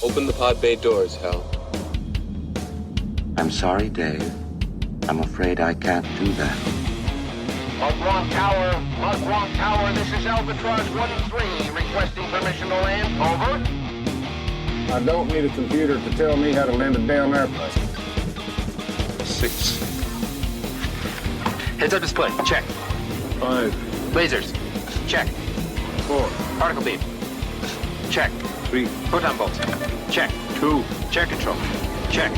Open the pod bay doors, Hal. I'm sorry, Dave. I'm afraid I can't do that. Mugwump Tower, this is Albatross 1-3, requesting permission to land. Over. I don't need a computer to tell me how to land a damn airplane. 6. Heads-up display, check. 5, Lasers, check. 4, Particle beam, check. 3, Photon bolts, check. 2, Chair control, check.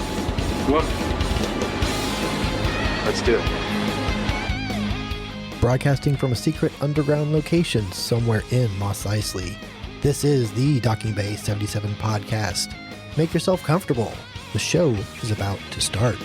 1. Let's do it. Broadcasting from a secret underground location somewhere in Mos Eisley. This is the Docking Bay 77 podcast. Make yourself comfortable. The show is about to start.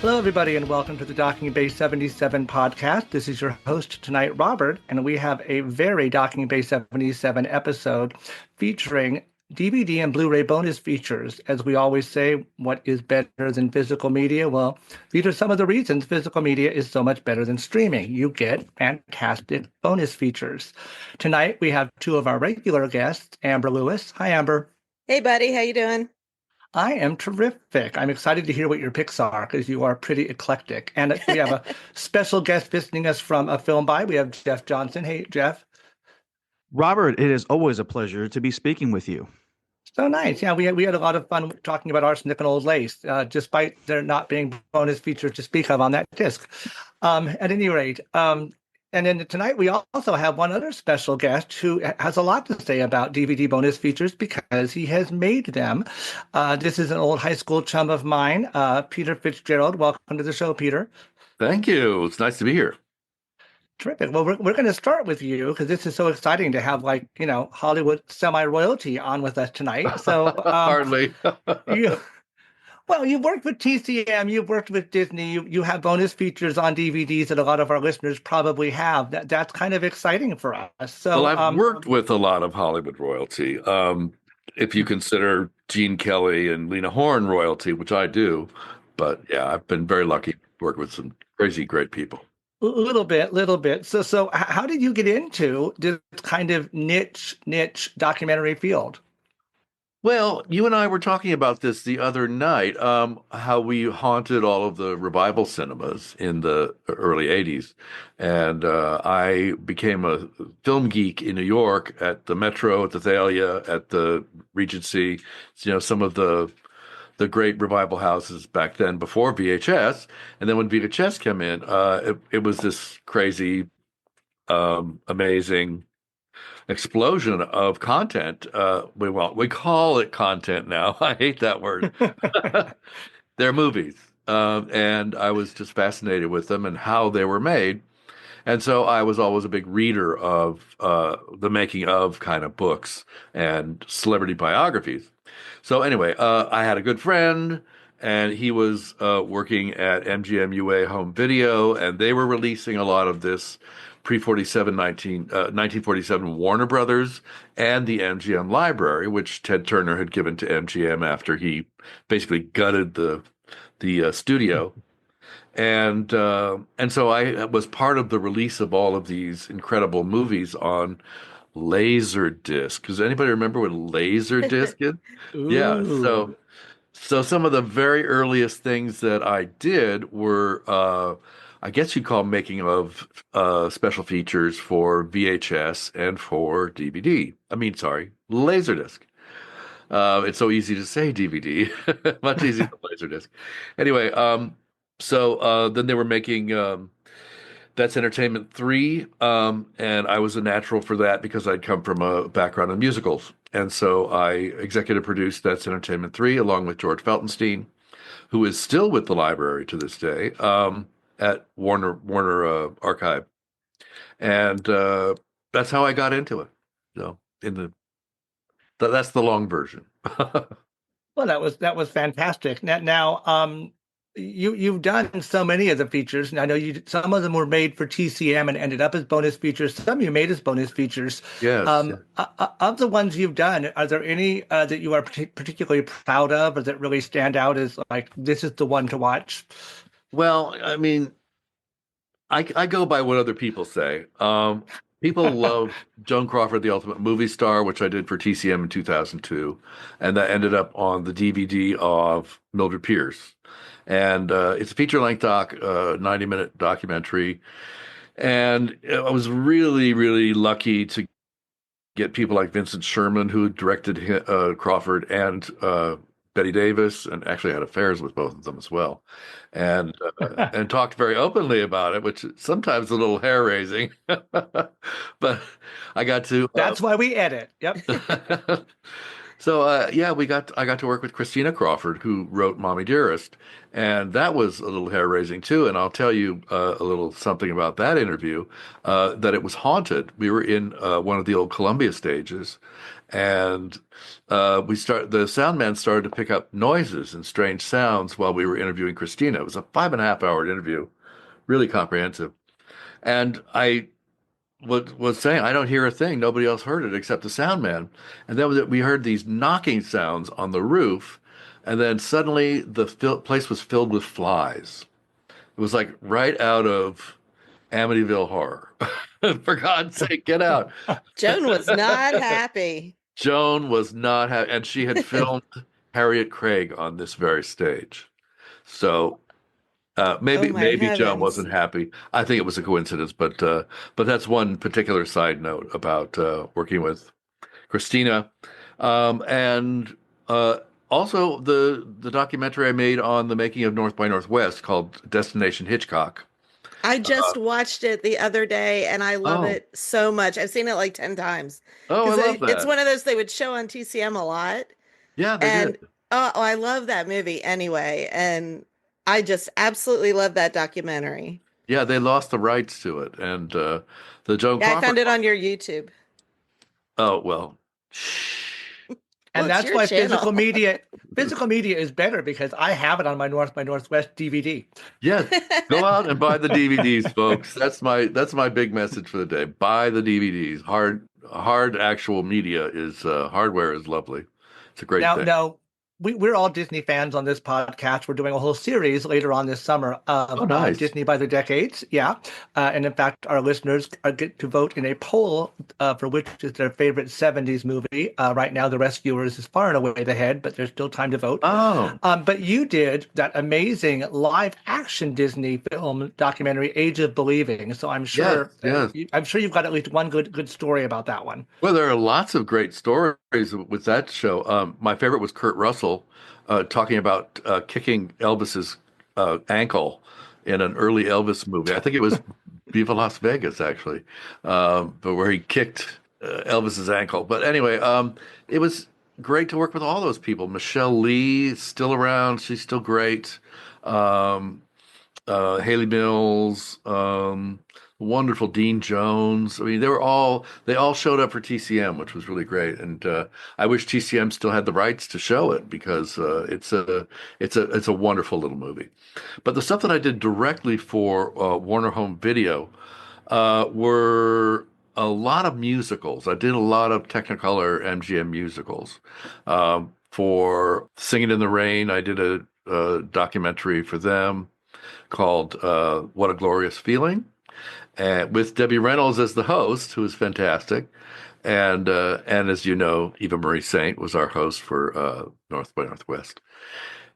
Hello, everybody, and welcome to the Docking Bay 77 podcast. This is your host tonight, Robert, and we have a very Docking Bay 77 episode featuring DVD and Blu-ray bonus features. As we always say, what is better than physical media? Well, these are some of the reasons physical media is so much better than streaming. You get fantastic bonus features. Tonight, we have two of our regular guests, Amber Lewis. Hi, Amber. Hey, buddy. How you doing? I am terrific. I'm excited to hear what your picks are because you are pretty eclectic. And we have a special guest visiting us from a film by. We have Jeff Johnson. Hey, Jeff. Robert, it is always a pleasure to be speaking with you. So nice. Yeah, we had a lot of fun talking about Arsenic and Old Lace, despite there not being bonus features to speak of on that disc. At any rate, and then tonight we also have one other special guest who has a lot to say about DVD bonus features because he has made them. This is an old high school chum of mine, Peter Fitzgerald. Welcome to the show, Peter. Thank you. It's nice to be here. Terrific. Well, we're going to start with you because this is so exciting to have, like, Hollywood semi-royalty on with us tonight. So Hardly. you've worked with TCM, you've worked with Disney, you have bonus features on DVDs that a lot of our listeners probably have. That's kind of exciting for us. So, well, I've worked with a lot of Hollywood royalty. If you consider Gene Kelly and Lena Horne royalty, which I do, but yeah, I've been very lucky to work with some crazy great people. Little bit. So how did you get into this kind of niche documentary field? Well, you and I were talking about this the other night, how we haunted all of the revival cinemas in the early 80s. And I became a film geek in New York at the Metro, at the Thalia, at the Regency, some of the great revival houses back then before VHS. And then when VHS came in, it was this crazy, amazing explosion of content. We call it content now. I hate that word. They're movies. And I was just fascinated with them and how they were made. And so I was always a big reader of the making of kind of books and celebrity biographies. So anyway, I had a good friend, and he was working at MGM UA Home Video, and they were releasing a lot of this pre-47 1947 Warner Brothers and the MGM library, which Ted Turner had given to MGM after he basically gutted the studio. And so I was part of the release of all of these incredible movies on Laserdisc. Does anybody remember what Laserdisc is? Yeah. So some of the very earliest things that I did were, I guess you'd call making of special features for VHS and for DVD. Laserdisc. It's so easy to say DVD, much easier than Laserdisc. Anyway, so then they were making That's Entertainment 3, and I was a natural for that because I'd come from a background in musicals. And so I executive produced That's Entertainment 3 along with George Feltenstein, who is still with the library to this day, at Warner Archive. And that's how I got into it. So that's the long version. Well, that was fantastic. Now, you've done so many of the features, and I know some of them were made for TCM and ended up as bonus features. Some you made as bonus features. Yes. Of the ones you've done, are there any that you are particularly proud of, or that really stand out as like this is the one to watch? Well, I mean, I go by what other people say. People love Joan Crawford, the Ultimate Movie Star, which I did for TCM in 2002, and that ended up on the DVD of Mildred Pierce. And it's a feature-length 90-minute documentary. And I was really, really lucky to get people like Vincent Sherman, who directed Crawford, and Betty Davis, and actually had affairs with both of them as well, and and talked very openly about it, which is sometimes a little hair raising, but I got to. That's why we edit. Yep. So yeah, I got to work with Christina Crawford, who wrote Mommy Dearest, and that was a little hair raising too. And I'll tell you a little something about that interview. That it was haunted. We were in one of the old Columbia stages, and the sound man started to pick up noises and strange sounds while we were interviewing Christina. It was a 5.5 hour interview, really comprehensive, and I was saying, I don't hear a thing. Nobody else heard it except the sound man. And then we heard these knocking sounds on the roof. And then suddenly the place was filled with flies. It was like right out of Amityville Horror. For God's sake, get out. Joan was not happy. Joan was not happy. And she had filmed Harriet Craig on this very stage. So maybe heavens. Joan wasn't happy. I think it was a coincidence, but that's one particular side note about working with Christina, and also the documentary I made on the making of North by Northwest called Destination Hitchcock. I just watched it the other day, and I love it so much. I've seen it like 10 times. Oh, I love that. It's one of those they would show on TCM a lot. Yeah, they did. Oh, I love that movie anyway, and I just absolutely love that documentary. Yeah, they lost the rights to it, and the Joan Crawford. I found it on your YouTube. Oh well. And Well, that's your why channel. physical media is better, because I have it on my North by Northwest DVD. Yes, go out and buy the DVDs, folks. That's my big message for the day. Buy the DVDs. Hard actual media is hardware is lovely. It's a great thing. Now, we're all Disney fans on this podcast. We're doing a whole series later on this summer of nice. Disney by the Decades. Yeah. And in fact, our listeners get to vote in a poll for which is their favorite 70s movie. Right now, The Rescuers is far and away the head, but there's still time to vote. Oh. But you did that amazing live action Disney film documentary, Age of Believing. So I'm sure Yes. I'm sure you've got at least one good story about that one. Well, there are lots of great stories with that show. My favorite was Kurt Russell talking about kicking Elvis's ankle in an early Elvis movie. I think it was Viva Las Vegas, actually, but where he kicked Elvis's ankle. But anyway, it was great to work with all those people. Michelle Lee is still around; she's still great. Haley Mills, wonderful Dean Jones. I mean, they all showed up for TCM, which was really great. And I wish TCM still had the rights to show it, because it's a wonderful little movie. But the stuff that I did directly for Warner Home Video were a lot of musicals. I did a lot of Technicolor MGM musicals. For Singing in the Rain, I did a documentary for them called What a Glorious Feeling, and with Debbie Reynolds as the host, who is fantastic. And as you know, Eva Marie Saint was our host for North by Northwest.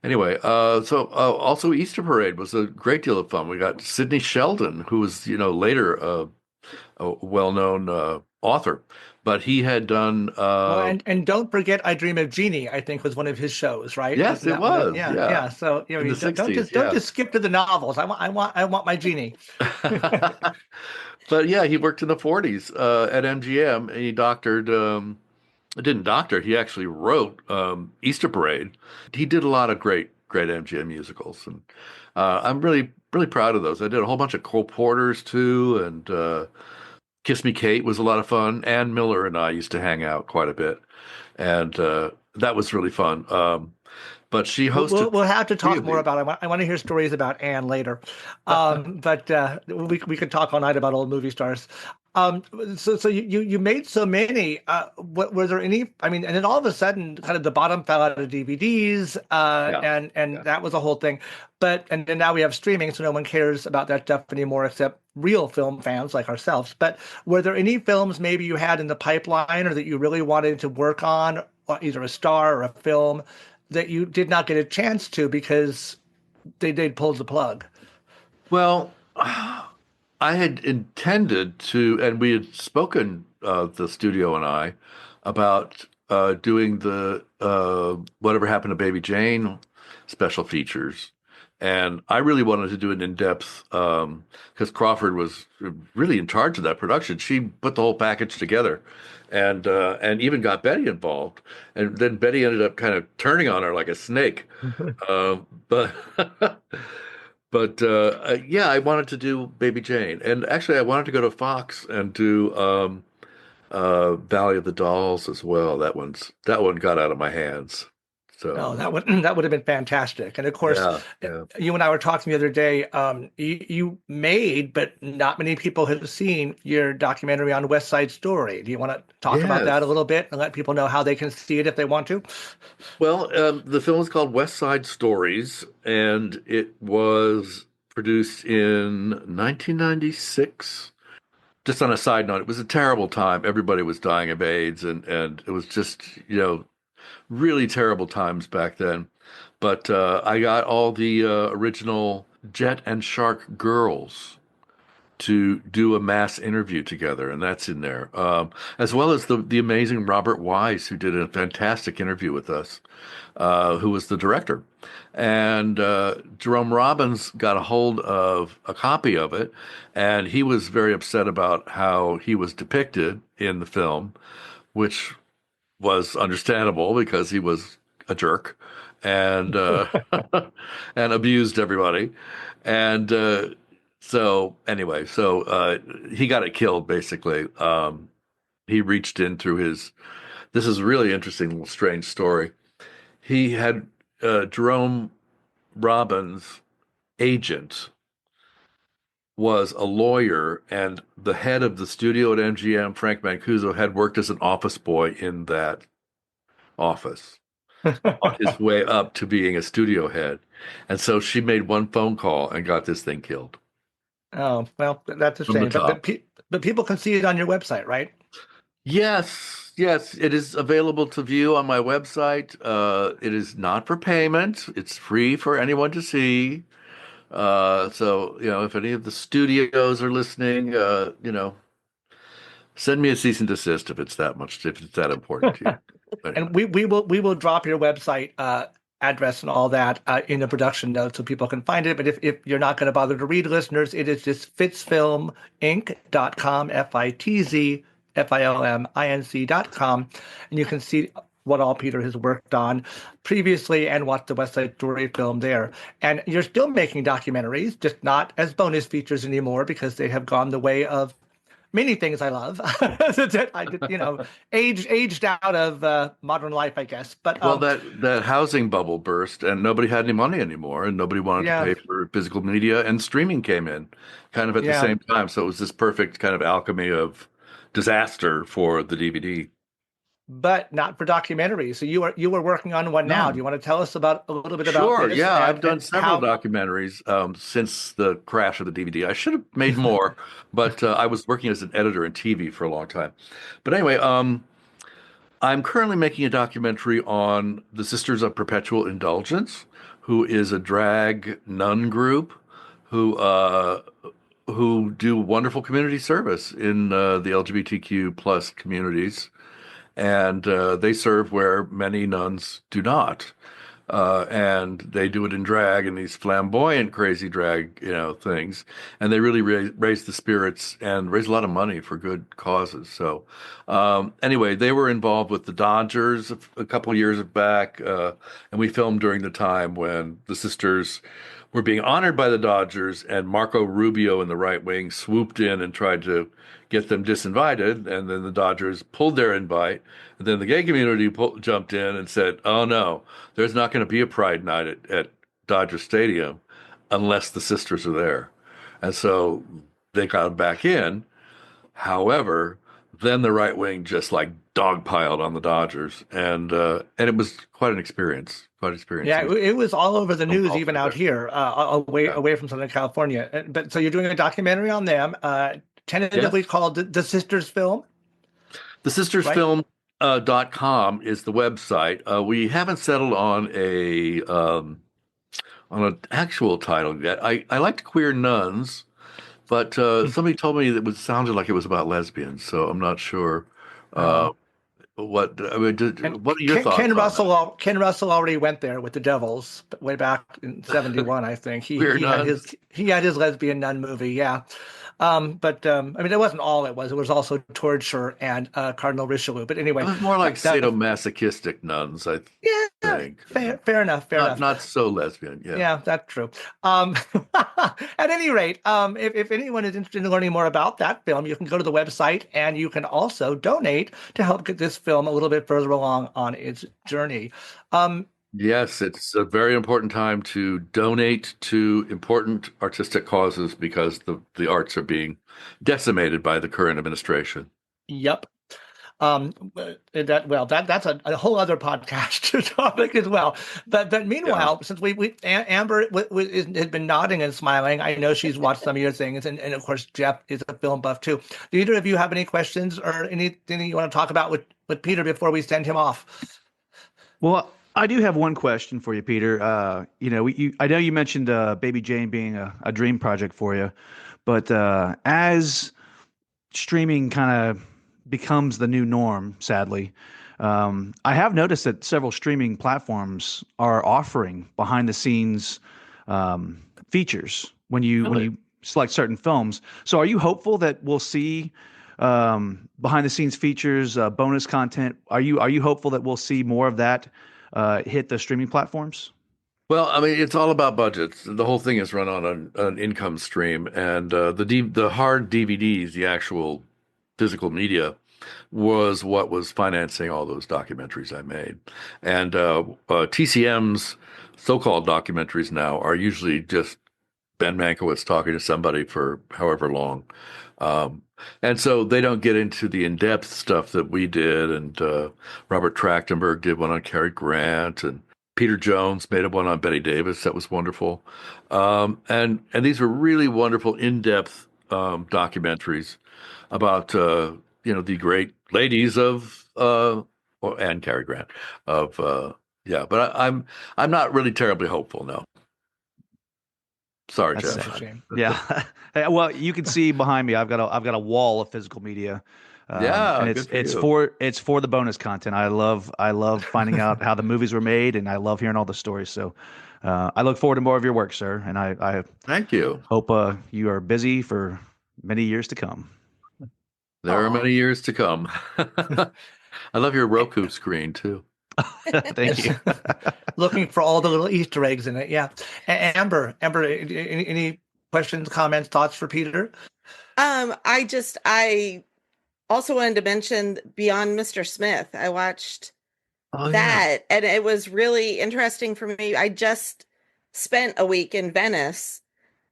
Anyway, so also Easter Parade was a great deal of fun. We got Sidney Sheldon, who was, later a well-known author, but he had done. And don't forget, I Dream of Jeannie, I think, was one of his shows, right? Yes, it was. Yeah. So In the 60s, don't just skip to the novels. I want my Jeannie. But yeah, he worked in the 40s at MGM, and he doctored. Didn't doctor. He actually wrote Easter Parade. He did a lot of great MGM musicals, and I'm really proud of those. I did a whole bunch of Cole Porters too, and Kiss Me Kate was a lot of fun. Ann Miller and I used to hang out quite a bit, and that was really fun. but she We'll, hosted we'll have to three talk of more these. about it. I want to hear stories about Anne later. But we could talk all night about old movie stars. Um, so you made so many. What were there any? I mean, and then all of a sudden, kind of the bottom fell out of DVDs, Yeah, and yeah. that was a whole thing. But and then now we have streaming, so no one cares about that stuff anymore, except real film fans like ourselves. But were there any films maybe you had in the pipeline or that you really wanted to work on, or either a star or a film that you did not get a chance to because they pulled the plug? Well, I had intended to, and we had spoken, the studio and I, about doing the Whatever Happened to Baby Jane special features. And I really wanted to do it in depth because Crawford was really in charge of that production. She put the whole package together and even got Betty involved. And then Betty ended up kind of turning on her like a snake. But yeah, I wanted to do Baby Jane, and actually, I wanted to go to Fox and do Valley of the Dolls as well. That one got out of my hands. Oh, So that would have been fantastic. And of course, yeah, yeah, you and I were talking the other day. You made, but not many people have seen your documentary on West Side Story. Do you want to talk about that a yes. little bit and let people know how they can see it if they want to? Well, the film is called West Side Stories, and it was produced in 1996. Just on a side note, it was a terrible time. Everybody was dying of AIDS, and it was just, really terrible times back then. But I got all the original Jet and Shark girls to do a mass interview together, and that's in there, as well as the amazing Robert Wise, who did a fantastic interview with us, who was the director. And Jerome Robbins got a hold of a copy of it, and he was very upset about how he was depicted in the film, which was understandable because he was a jerk and and abused everybody. And so anyway, he got it killed basically. He reached in through his. This is a really interesting, little strange story. He had Jerome Robbins' agent was a lawyer, and the head of the studio at MGM, Frank Mancuso, had worked as an office boy in that office on his way up to being a studio head. And so she made one phone call and got this thing killed Oh, well, that's a from the shame. But top. but people can see it on your website, right? Yes, yes, it is available to view on my website. It is not for payment. It's free for anyone to see. So, if any of the studios are listening, send me a cease and desist if it's that important to you. Anyway. And we will drop your website address and all that in the production notes so people can find it. But if you're not going to bother to read, listeners, it is just fitzfilminc.com, FITZFILMINC.com, and you can see what all Peter has worked on previously and watch the West Side Story film there. And you're still making documentaries, just not as bonus features anymore because they have gone the way of many things I love. Aged out of modern life, I guess. But Well, that housing bubble burst, and nobody had any money anymore, and nobody wanted to yeah, pay for physical media, and streaming came in kind of at the yeah. same time. So it was this perfect kind of alchemy of disaster for the DVD. But not for documentaries. So you are working on one now. Do No. you want to tell us about a little bit about Sure, this yeah, I've and done several how? documentaries since the crash of the DVD. I should have made more, but I was working as an editor in TV for a long time. But anyway, I'm currently making a documentary on the Sisters of Perpetual Indulgence, who is a drag nun group who do wonderful community service in the LGBTQ plus communities, and they serve where many nuns do not. And they do it in drag and these flamboyant, crazy drag, things. And they really raise the spirits and raise a lot of money for good causes. So, anyway, they were involved with the Dodgers a couple years back, and we filmed during the time when the sisters were being honored by the Dodgers, and Marco Rubio in the right wing swooped in and tried to get them disinvited, and then the Dodgers pulled their invite. And then the gay community jumped in and said, "Oh no, there's not going to be a Pride night at Dodger Stadium unless the sisters are there." And so they got back in. However, then the right wing just like dogpiled on the Dodgers, and it was quite an experience. Quite an experience. Yeah, it was all over the news, even out there. here, away from Southern California. But so you're doing a documentary on them, tentatively called the Sisters Film. The Sisters Right? Film .com is the website. We haven't settled on an actual title yet. I liked Queer Nuns, but somebody told me that it sounded like it was about lesbians, so I'm not sure. What I mean, what are your thoughts Ken on Russell, that? Ken Russell already went there with the Devils way back in '71, I think. Queer Nuns. He had his lesbian nun movie, yeah. But I mean, it wasn't all it was. It was also Torture and Cardinal Richelieu. But anyway, It was more like that, sadomasochistic nuns, I yeah, think. fair enough. Not so lesbian. Yeah. Yeah, that's true. At any rate, if anyone is interested in learning more about that film, you can go to the website, and you can also donate to help get this film a little bit further along on its journey. Yes, it's a very important time to donate to important artistic causes because the arts are being decimated by the current administration. Yep. That's a whole other podcast topic as well. But meanwhile, since Amber has been nodding and smiling, I know she's watched some of your things, and of course Jeff is a film buff too. Do either of you have any questions or anything you want to talk about with Peter before we send him off? Well, I do have one question for you, Peter. I know you mentioned Baby Jane being a dream project for you, but as streaming kind of becomes the new norm, sadly, I have noticed that several streaming platforms are offering behind the scenes features when you select certain films. So are you hopeful that we'll see behind the scenes features, bonus content? Are you hopeful that we'll see more of that hit the streaming platforms? Well, I mean, it's all about budgets. The whole thing is run on an income stream, and the hard DVDs, the actual physical media, was what was financing all those documentaries I made. And TCM's so-called documentaries now are usually just Ben Mankiewicz talking to somebody for however long. And so they don't get into the in-depth stuff that we did. And Robert Trachtenberg did one on Cary Grant, and Peter Jones made one on Betty Davis. That was wonderful. And these were really wonderful in-depth documentaries about the great ladies of and Cary Grant of But I'm not really terribly hopeful. No. Sorry, That's Jeff. a shame. Yeah. Well, you can see behind me, I've got a wall of physical media. And it's for the bonus content. I love finding out how the movies were made, and I love hearing all the stories. So I look forward to more of your work, sir. And I thank you. Hope you are busy for many years to come. There are many years to come. I love your Roku screen too. Thank you. Looking for all the little Easter eggs in it. Yeah. Amber, any questions, comments, thoughts for Peter? I also wanted to mention Beyond Mr. Smith. I watched that, and it was really interesting for me. I just spent a week in Venice.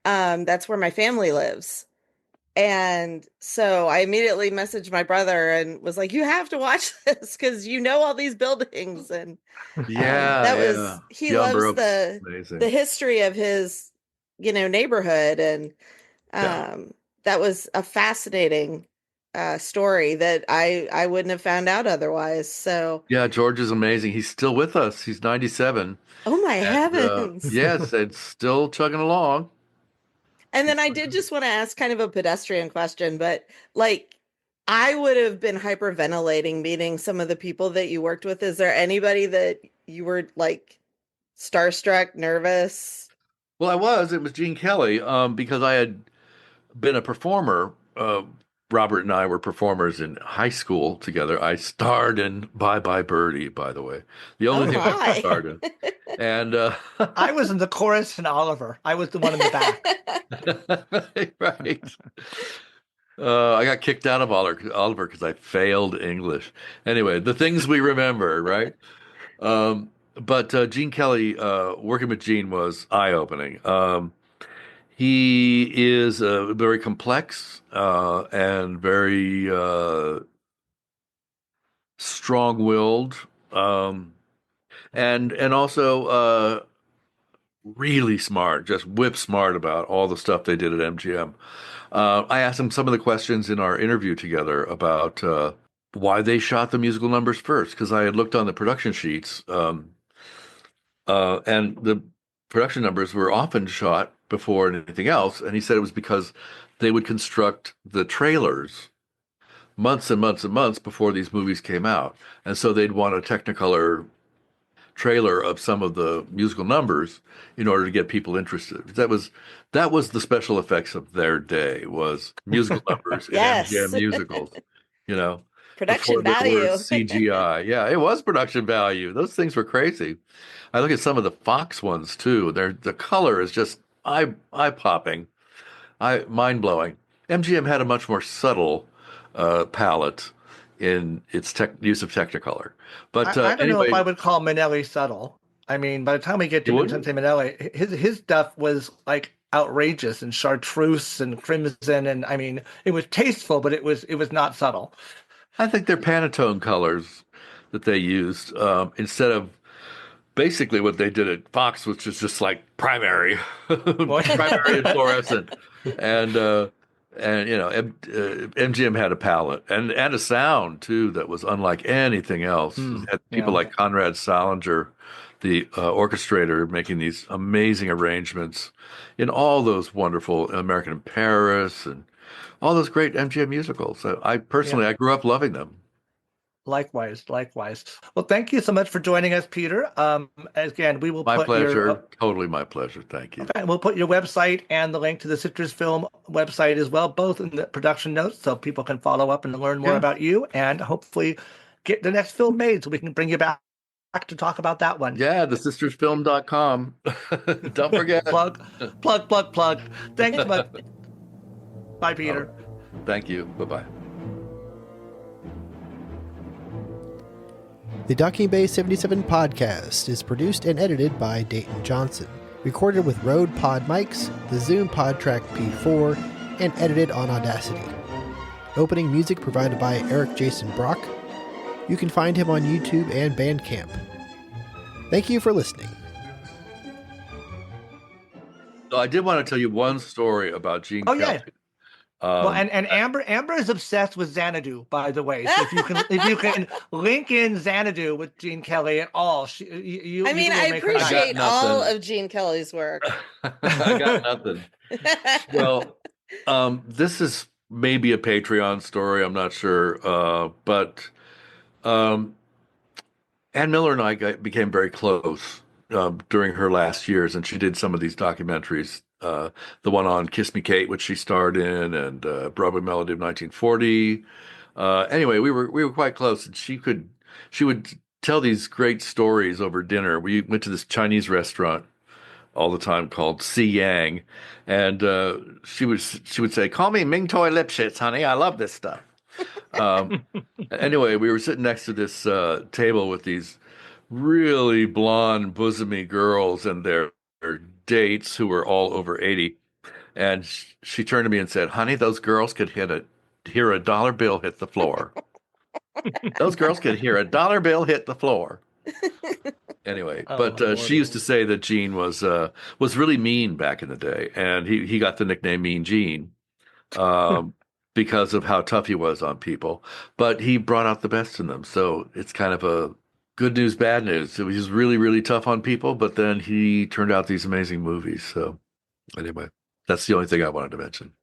That's where my family lives. And so I immediately messaged my brother and was like, "You have to watch this because you know all these buildings." And he loves the history of his, neighborhood, and that was a fascinating story that I wouldn't have found out otherwise. So yeah, George is amazing. He's still with us. He's 97. Oh my heavens! Yes, it's still chugging along. And then I did just want to ask kind of a pedestrian question, but I would have been hyperventilating meeting some of the people that you worked with. Is there anybody that you were starstruck, nervous? Well, it was Gene Kelly, because I had been a performer Robert and I were performers in high school together. I starred in Bye Bye Birdie, by the way. The only Oh thing I my. starred in. And I was in the chorus in Oliver. I was the one in the back. right. I got kicked out of Oliver because I failed English. Anyway, the things we remember, right? But Gene Kelly, working with Gene was eye-opening. He is very complex and very strong-willed, and also really smart, just whip smart about all the stuff they did at MGM. I asked him some of the questions in our interview together about why they shot the musical numbers first, because I had looked on the production sheets, and the production numbers were often shot before anything else. And he said it was because they would construct the trailers months and months and months before these movies came out. And so they'd want a Technicolor trailer of some of the musical numbers in order to get people interested. That was the special effects of their day, was musical numbers in Yes. MGM musicals, you know, Production before there value. was CGI. Yeah, it was production value. Those things were crazy. I look at some of the Fox ones too. The color is just eye-popping, mind-blowing. MGM had a much more subtle palette in its use of Technicolor. But I don't know if anyway, I would call Minnelli subtle. I mean, by the time we get to you Vincente wouldn't? Minnelli, his stuff was like outrageous and chartreuse and crimson, and I mean, it was tasteful, but it was not subtle. I think they're Pantone colors that they used instead of basically what they did at Fox, which is just like primary, primary and fluorescent, and MGM had a palette and a sound too that was unlike anything else. It had people Yeah. like Conrad Salinger, the orchestrator, making these amazing arrangements in all those wonderful American in Paris and all those great MGM musicals. So I personally, Yeah. I grew up loving them. Likewise, likewise. Well, thank you so much for joining us, Peter. Again, we will My put pleasure. Totally my pleasure. Thank you. we'll put your website and the link to the Citrus Film website as well, both in the production notes, so people can follow up and learn more Yeah. about you, and hopefully get the next film made, so we can bring you back to talk about that one. Yeah, thesistersfilm.com. Don't forget. Plug. Thanks so much. Bye, Peter. Thank you. Bye-bye. The Docking Bay 77 podcast is produced and edited by Dayton Johnson, recorded with Rode Pod mics, the Zoom PodTrack P4, and edited on Audacity. Opening music provided by Eric Jason Brock. You can find him on YouTube and Bandcamp. Thank you for listening. So I did want to tell you one story about Gene Kelly. Yeah. Well, and Amber is obsessed with Xanadu, by the way. So if you can link in Xanadu with Gene Kelly at all, you. I mean, I appreciate all of Gene Kelly's work. I got nothing. Well, this is maybe a Patreon story. I'm not sure, but Ann Miller and I became very close during her last years, and she did some of these documentaries. The one on Kiss Me Kate, which she starred in, and Broadway Melody of 1940. Anyway, we were quite close, and she would tell these great stories over dinner. We went to this Chinese restaurant all the time called Si Yang, and she would say, "Call me Ming Toy Lipschitz, honey. I love this stuff." Anyway, we were sitting next to this table with these really blonde, bosomy girls and their dates who were all over 80. And she turned to me and said, "Honey, those girls could hear a dollar bill hit the floor." Those girls could hear a dollar bill hit the floor. Anyway, but she used to say that Gene was really mean back in the day, and he got the nickname Mean Gene because of how tough he was on people. But he brought out the best in them, so it's kind of a good news, bad news. So he was really, really tough on people, but then he turned out these amazing movies. So anyway, that's the only thing I wanted to mention.